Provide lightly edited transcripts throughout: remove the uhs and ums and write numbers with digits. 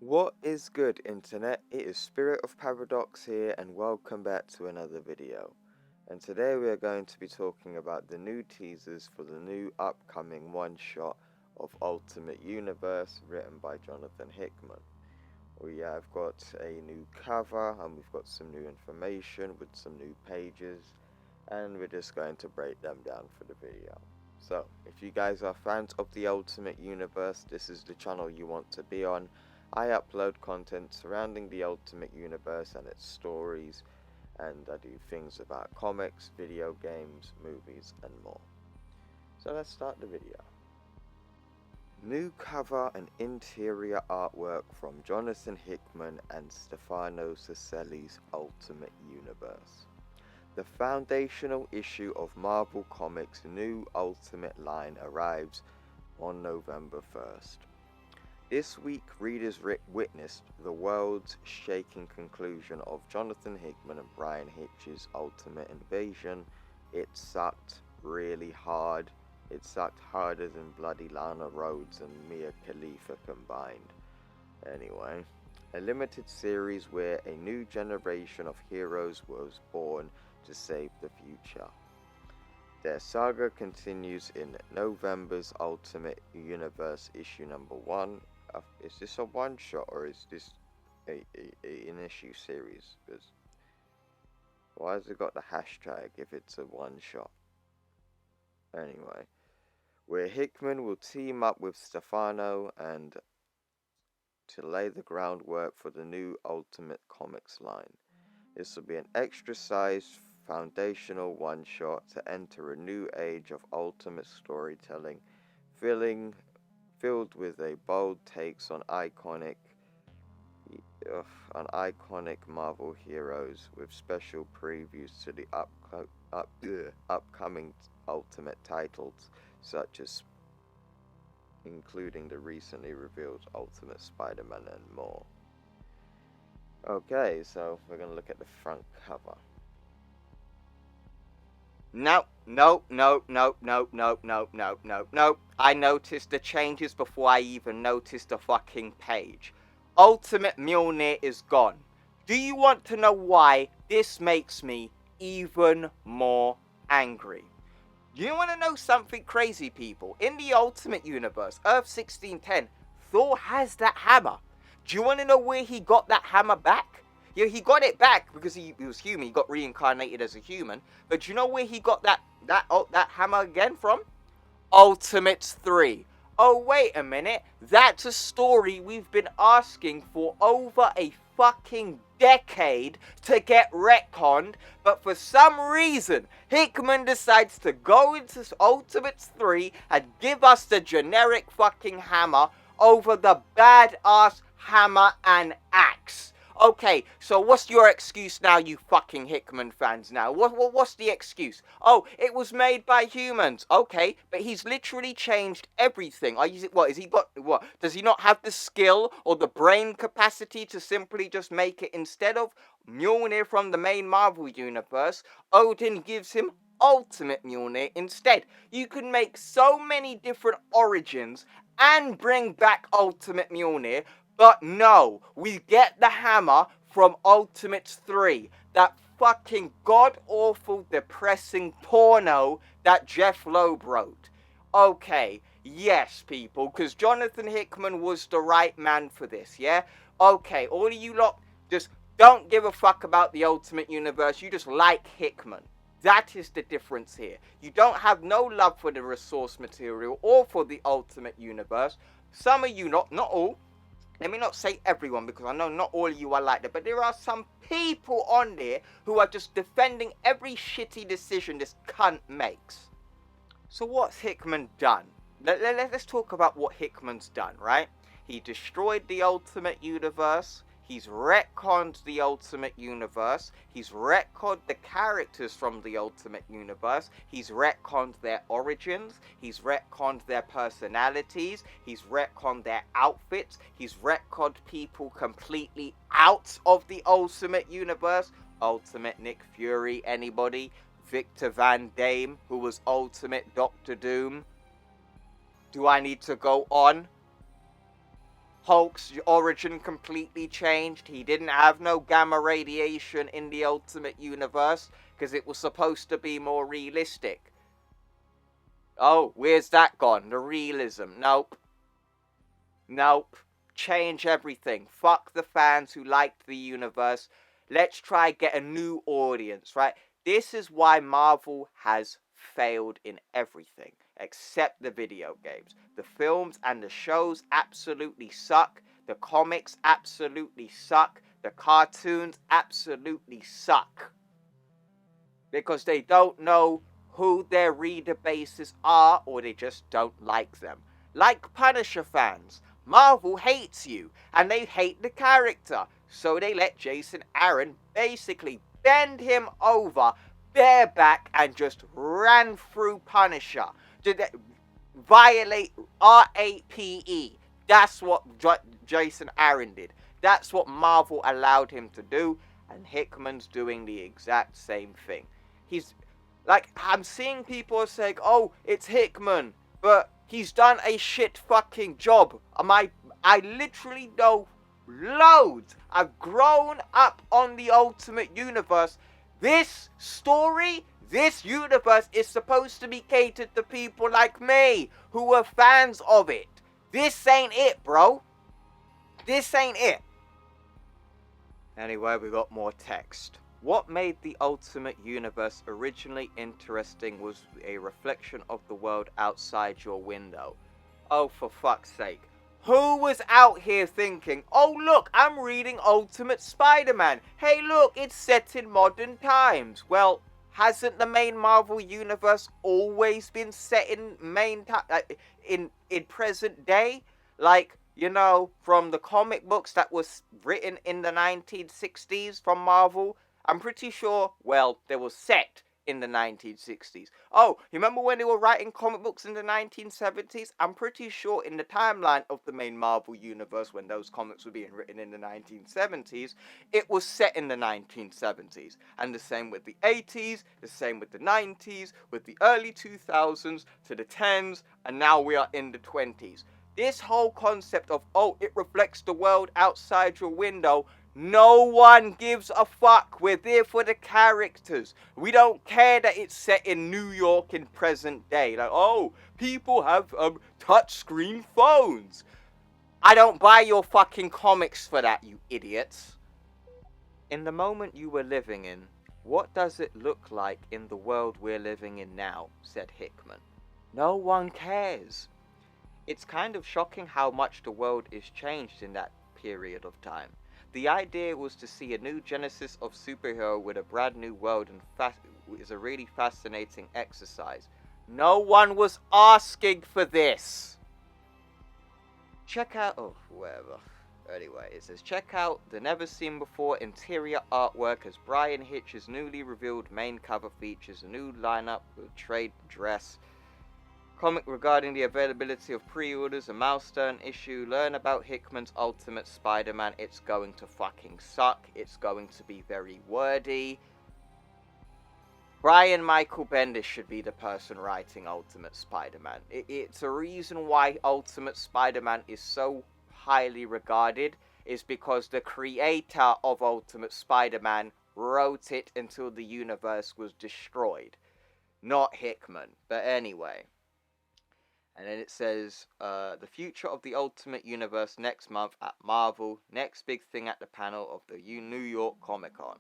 What is good, internet? It is Spirit of Paradox here, and welcome back to another video. And today we are going to be talking about the new teasers for the new upcoming one-shot of Ultimate Universe written by Jonathan Hickman. We have got a new cover and we've got some new information with some new pages, and we're just going to break them down for the video. So, if you guys are fans of the Ultimate Universe, this is the channel you want to be on. I upload content surrounding the Ultimate Universe and its stories, and I do things about comics, video games, movies, and more. So let's start the video. New cover and interior artwork from Jonathan Hickman and Stefano Caselli's Ultimate Universe. The foundational issue of Marvel Comics' new Ultimate line arrives on November 1st. This week, readers witnessed the world's shaking conclusion of Jonathan Hickman and Brian Hitch's Ultimate Invasion. It sucked really hard. It sucked harder than bloody Lana Rhodes and Mia Khalifa combined. Anyway, a limited series where a new generation of heroes was born to save the future. Their saga continues in November's Ultimate Universe issue number 1. Is this a one-shot or is this an issue series? Because why has it got the hashtag if it's a one-shot? Anyway, where Hickman will team up with Stefano and to lay the groundwork for the new Ultimate Comics line. This will be an extra-sized foundational one-shot to enter a new age of ultimate storytelling, filled with a bold takes on iconic Marvel heroes, with special previews to the upcoming Ultimate titles, such as including the recently revealed Ultimate Spider-Man and more. Okay, so we're going to look at the front cover. No. I noticed the changes before I even noticed the fucking page. Ultimate Mjolnir is gone. Do you want to know why? This makes me even more angry. You want to know something crazy, people? In the Ultimate Universe, Earth 1610, Thor has that hammer. Do you want to know where he got that hammer back? Yeah, he got it back because he was human. He got reincarnated as a human. But do you know where he got that hammer again from? Ultimates 3. Oh, wait a minute. That's a story we've been asking for over a fucking decade to get retconned. But for some reason, Hickman decides to go into Ultimates 3 and give us the generic fucking hammer over the badass hammer and axe. Okay, so what's your excuse now, you fucking Hickman fans now? What's the excuse? Oh, it was made by humans. Okay, but he's literally changed everything. Does he not have the skill or the brain capacity to simply just make it, instead of Mjolnir from the main Marvel universe, Odin gives him Ultimate Mjolnir instead. You can make so many different origins and bring back Ultimate Mjolnir. But no, we get the hammer from Ultimates 3. That fucking god-awful, depressing porno that Jeff Loeb wrote. Okay, yes, people, because Jonathan Hickman was the right man for this, yeah? Okay, all of you lot just don't give a fuck about the Ultimate Universe. You just like Hickman. That is the difference here. You don't have no love for the resource material or for the Ultimate Universe. Some of you, not all. Let me not say everyone, because I know not all of you are like that, but there are some people on there who are just defending every shitty decision this cunt makes. So what's Hickman done? Let's talk about what Hickman's done, right? He destroyed the Ultimate Universe. He's retconned the Ultimate Universe. He's retconned the characters from the Ultimate Universe. He's retconned their origins. He's retconned their personalities. He's retconned their outfits. He's retconned people completely out of the Ultimate Universe. Ultimate Nick Fury, anybody? Victor Van Dame, who was Ultimate Doctor Doom. Do I need to go on? Hulk's origin completely changed. He didn't have no gamma radiation in the Ultimate Universe because it was supposed to be more realistic. Oh, where's that gone? The realism. Nope. Nope. Change everything. Fuck the fans who liked the universe. Let's try get a new audience, right? This is why Marvel has failed in everything except the video games. The films and the shows absolutely suck. The comics absolutely suck. The cartoons absolutely suck. Because they don't know who their reader bases are, or they just don't like them. Like Punisher fans. Marvel hates you, and they hate the character, so they let Jason Aaron basically bend him over bareback and just ran through Punisher. Did they violate RAPE? That's what Jason Aaron did. That's what Marvel allowed him to do, and Hickman's doing the exact same thing. He's like, I'm seeing people saying, oh, it's Hickman, but he's done a shit fucking job. I literally know loads. I've grown up on the Ultimate Universe. This story, this universe is supposed to be catered to people like me, who are fans of it. This ain't it, bro. This ain't it. Anyway, we got more text. What made the Ultimate Universe originally interesting was a reflection of the world outside your window. Oh, for fuck's sake. Who was out here thinking, oh look, I'm reading Ultimate Spider-Man. Hey look, it's set in modern times. Well, hasn't the main Marvel Universe always been set in in present day? Like, you know, from the comic books that was written in the 1960s from Marvel. I'm pretty sure, well, they were set in the 1960s. Oh, you remember when they were writing comic books in the 1970s? I'm pretty sure in the timeline of the main Marvel Universe, when those comics were being written in the 1970s, it was set in the 1970s. And the same with the 80s, the same with the 90s, with the early 2000s, to the 10s, and now we are in the 20s. This whole concept of, oh, it reflects the world outside your window, no one gives a fuck. We're there for the characters. We don't care that it's set in New York in present day. Like, oh, people have touchscreen phones. I don't buy your fucking comics for that, you idiots. In the moment you were living in, what does it look like in the world we're living in now? Said Hickman. No one cares. It's kind of shocking how much the world is changed in that period of time. The idea was to see a new genesis of superhero with a brand new world, and is a really fascinating exercise. No one was asking for this. Check out, oh, whatever. Anyway, it says, check out the never-seen-before interior artwork as Brian Hitch's newly revealed main cover features a new lineup with trade dress. Comic regarding the availability of pre-orders, a milestone issue, learn about Hickman's Ultimate Spider-Man. It's going to fucking suck. It's going to be very wordy. Brian Michael Bendis should be the person writing Ultimate Spider-Man. It's a reason why Ultimate Spider-Man is so highly regarded, is because the creator of Ultimate Spider-Man wrote it until the universe was destroyed. Not Hickman. But anyway. And then it says, the future of the Ultimate Universe next month at Marvel. Next big thing at the panel of the New York Comic Con.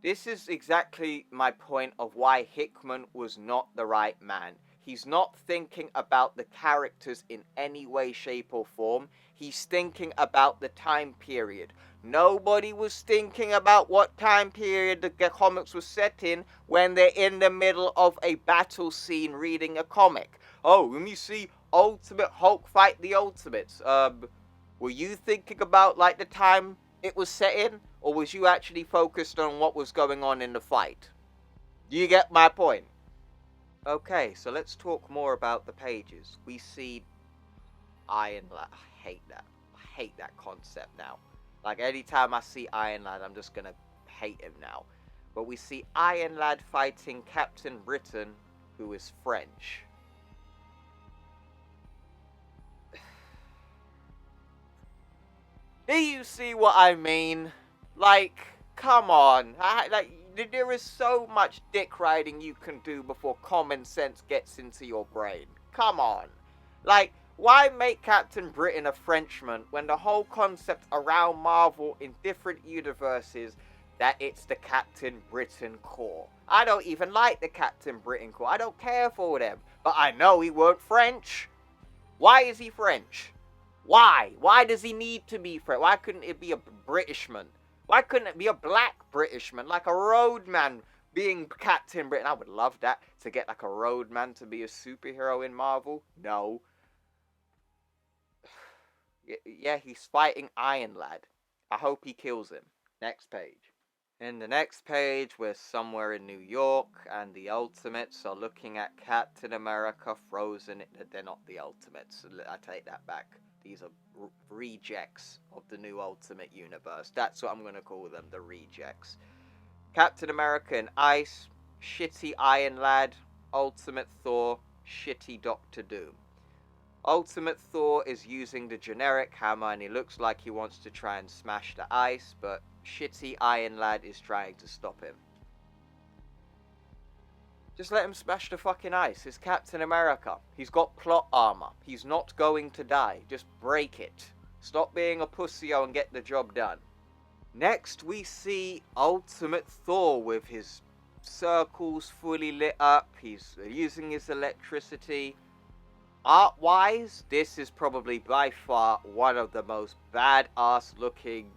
This is exactly my point of why Hickman was not the right man. He's not thinking about the characters in any way, shape, or form. He's thinking about the time period. Nobody was thinking about what time period the comics were set in when they're in the middle of a battle scene reading a comic. Oh, let me see Ultimate Hulk fight the Ultimates. Were you thinking about, like, the time it was set in? Or was you actually focused on what was going on in the fight? Do you get my point? Okay, so let's talk more about the pages. We see Iron Lad. I hate that. I hate that concept now. Like, anytime I see Iron Lad, I'm just gonna hate him now. But we see Iron Lad fighting Captain Britain, who is French. Do you see what I mean? Like, come on. There is so much dick riding you can do before common sense gets into your brain. Come on. Like, why make Captain Britain a Frenchman when the whole concept around Marvel in different universes that it's the Captain Britain Corps? I don't even like the Captain Britain Corps. I don't care for them. But I know he weren't French. Why is he French? Why? Why does he need to be French? Why couldn't it be a Britishman? Why couldn't it be a black Britishman, like a roadman being Captain Britain? I would love that, to get like a roadman to be a superhero in Marvel. No. Yeah, he's fighting Iron Lad. I hope he kills him. Next page. In the next page, we're somewhere in New York, and the Ultimates are looking at Captain America frozen. They're not the Ultimates. I take that back. These are rejects of the new Ultimate Universe. That's what I'm going to call them, the rejects. Captain America in ice, shitty Iron Lad, Ultimate Thor, shitty Doctor Doom. Ultimate Thor is using the generic hammer and he looks like he wants to try and smash the ice, but shitty Iron Lad is trying to stop him. Just let him smash the fucking ice. It's Captain America. He's got plot armor. He's not going to die. Just break it. Stop being a pussyo and get the job done. Next we see Ultimate Thor with his circles fully lit up. He's using his electricity. Art-wise, this is probably by far one of the most badass looking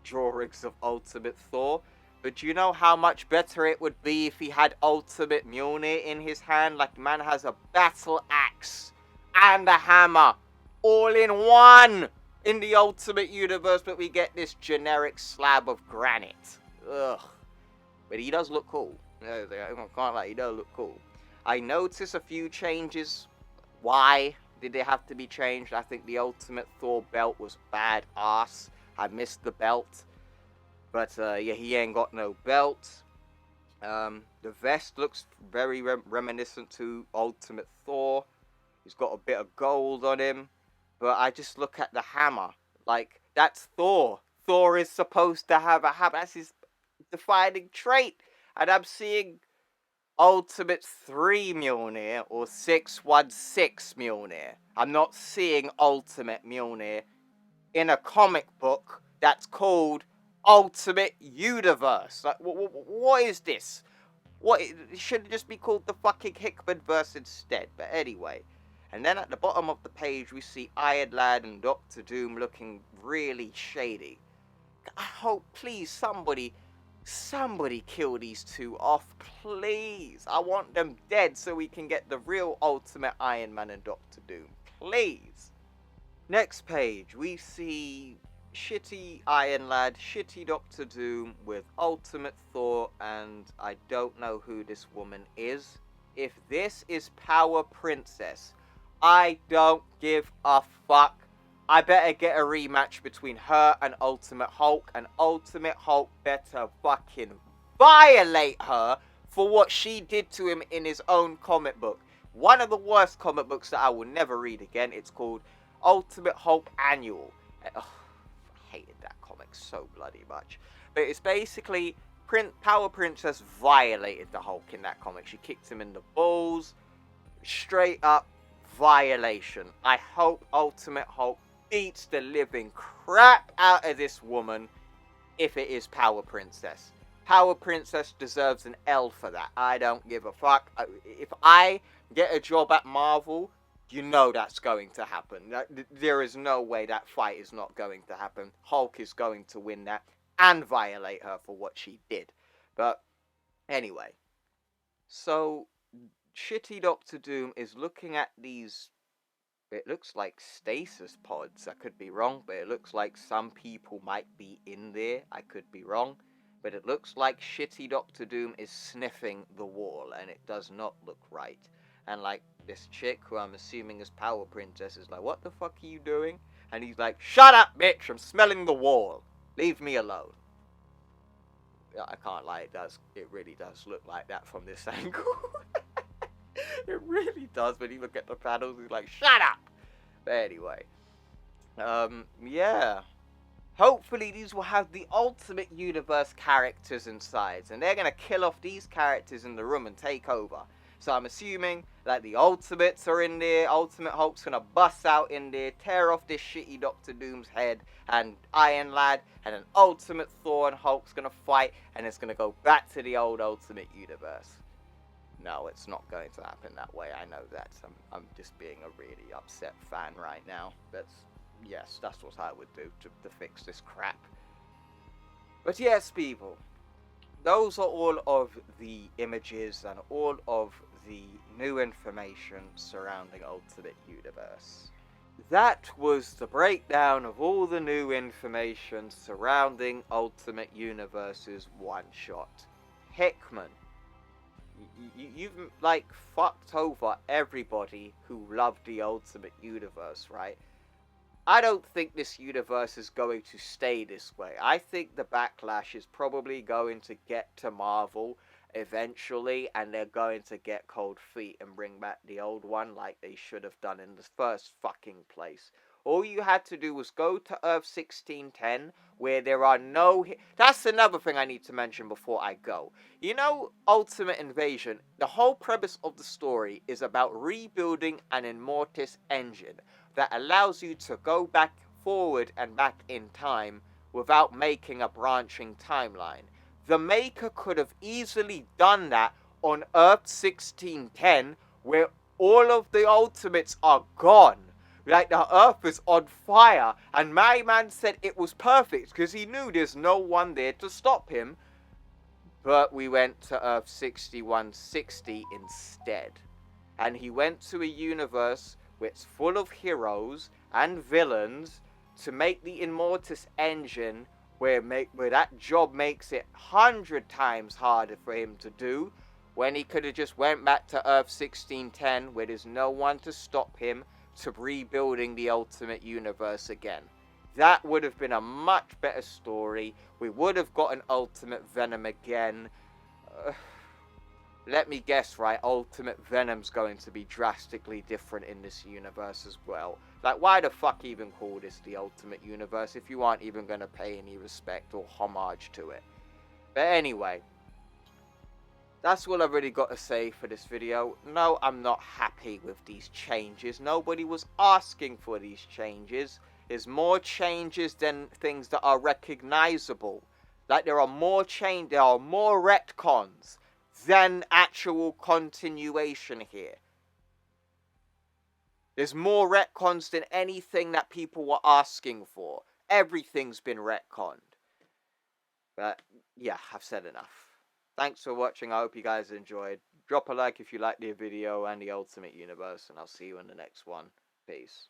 drawings of Ultimate Thor. But do you know how much better it would be if he had Ultimate Mjolnir in his hand? Like, man has a battle axe and a hammer all in one in the Ultimate Universe, but we get this generic slab of granite. Ugh. But he does look cool. I can't lie, he does look cool. I notice a few changes. Why did they have to be changed? I think the Ultimate Thor belt was badass. I missed the belt. But, yeah, he ain't got no belt. The vest looks very reminiscent to Ultimate Thor. He's got a bit of gold on him. But I just look at the hammer. Like, that's Thor. Thor is supposed to have a hammer. That's his defining trait. And I'm seeing Ultimate 3 Mjolnir or 616 Mjolnir. I'm not seeing Ultimate Mjolnir in a comic book that's called Ultimate Universe. Like, what is this? What, it should just be called the fucking Hickman verse instead. But anyway. And then at the bottom of the page, we see Iron Lad and Doctor Doom looking really shady. I hope, please, somebody kill these two off, please. I want them dead so we can get the real Ultimate Iron Man and Doctor Doom. Please. Next page, we see shitty Iron Lad, shitty Doctor Doom with Ultimate Thor, and I don't know who this woman is. If this is Power Princess, I don't give a fuck. I better get a rematch between her and Ultimate Hulk, and Ultimate Hulk better fucking violate her for what she did to him in his own comic book. One of the worst comic books that I will never read again. It's called Ultimate Hulk Annual. I hated that comic so bloody much. But it's basically Power Princess violated the Hulk in that comic. She kicked him in the balls. Straight up violation. I hope Ultimate Hulk beats the living crap out of this woman if it is Power Princess. Power Princess deserves an L for that. I don't give a fuck. If I get a job at Marvel, you know that's going to happen. There is no way that fight is not going to happen. Hulk is going to win that and violate her for what she did. But anyway, so shitty Doctor Doom is looking at these, it looks like stasis pods. I could be wrong, but it looks like some people might be in there. I could be wrong, but it looks like shitty Doctor Doom is sniffing the wall, and it does not look right. And like this chick, who I'm assuming is Power Princess, is like, what the fuck are you doing? And he's like, shut up, bitch, I'm smelling the wall. Leave me alone. I can't lie, it really does look like that from this angle. It really does. When you look at the panels, he's like, shut up! But anyway. Yeah. Hopefully these will have the Ultimate Universe characters inside, and they're gonna kill off these characters in the room and take over. So I'm assuming that the Ultimates are in there, Ultimate Hulk's gonna bust out in there, tear off this shitty Doctor Doom's head and Iron Lad, and an Ultimate Thor and Hulk's gonna fight, and it's gonna go back to the old Ultimate Universe. No, it's not going to happen that way, I know that. I'm just being a really upset fan right now. Yes, that's what I would do to fix this crap. But yes, people, those are all of the images and all of the new information surrounding Ultimate Universe. That was the breakdown of all the new information surrounding Ultimate Universe's one-shot. Hickman, you've like fucked over everybody who loved the Ultimate Universe, right? I don't think this universe is going to stay this way. I think the backlash is probably going to get to Marvel eventually, and they're going to get cold feet and bring back the old one like they should have done in the first fucking place. All you had to do was go to Earth 1610, where there are no... That's another thing I need to mention before I go. You know, Ultimate Invasion, the whole premise of the story is about rebuilding an Immortus engine that allows you to go back forward and back in time without making a branching timeline. The Maker could have easily done that on Earth 1610, where all of the Ultimates are gone. Like, the Earth is on fire, and my man said it was perfect because he knew there's no one there to stop him. But we went to Earth 6160 instead. And he went to a universe where it's full of heroes and villains to make the Immortus engine where that job makes it 100 times harder for him to do, when he could have just went back to Earth 1610 where there's no one to stop him to rebuilding the Ultimate Universe again. That would have been a much better story. We would have got an Ultimate Venom again. Let me guess, right? Ultimate Venom's going to be drastically different in this universe as well. Like, why the fuck even call this the Ultimate Universe if you aren't even going to pay any respect or homage to it? But anyway, that's all I've really got to say for this video. No, I'm not happy with these changes. Nobody was asking for these changes. There's more changes than things that are recognizable. Like, there are more retcons than actual continuation here. There's more retcons than anything that people were asking for. Everything's been retconned. But yeah, I've said enough. Thanks for watching. I hope you guys enjoyed. Drop a like if you liked the video and the Ultimate Universe, and I'll see you in the next one. Peace.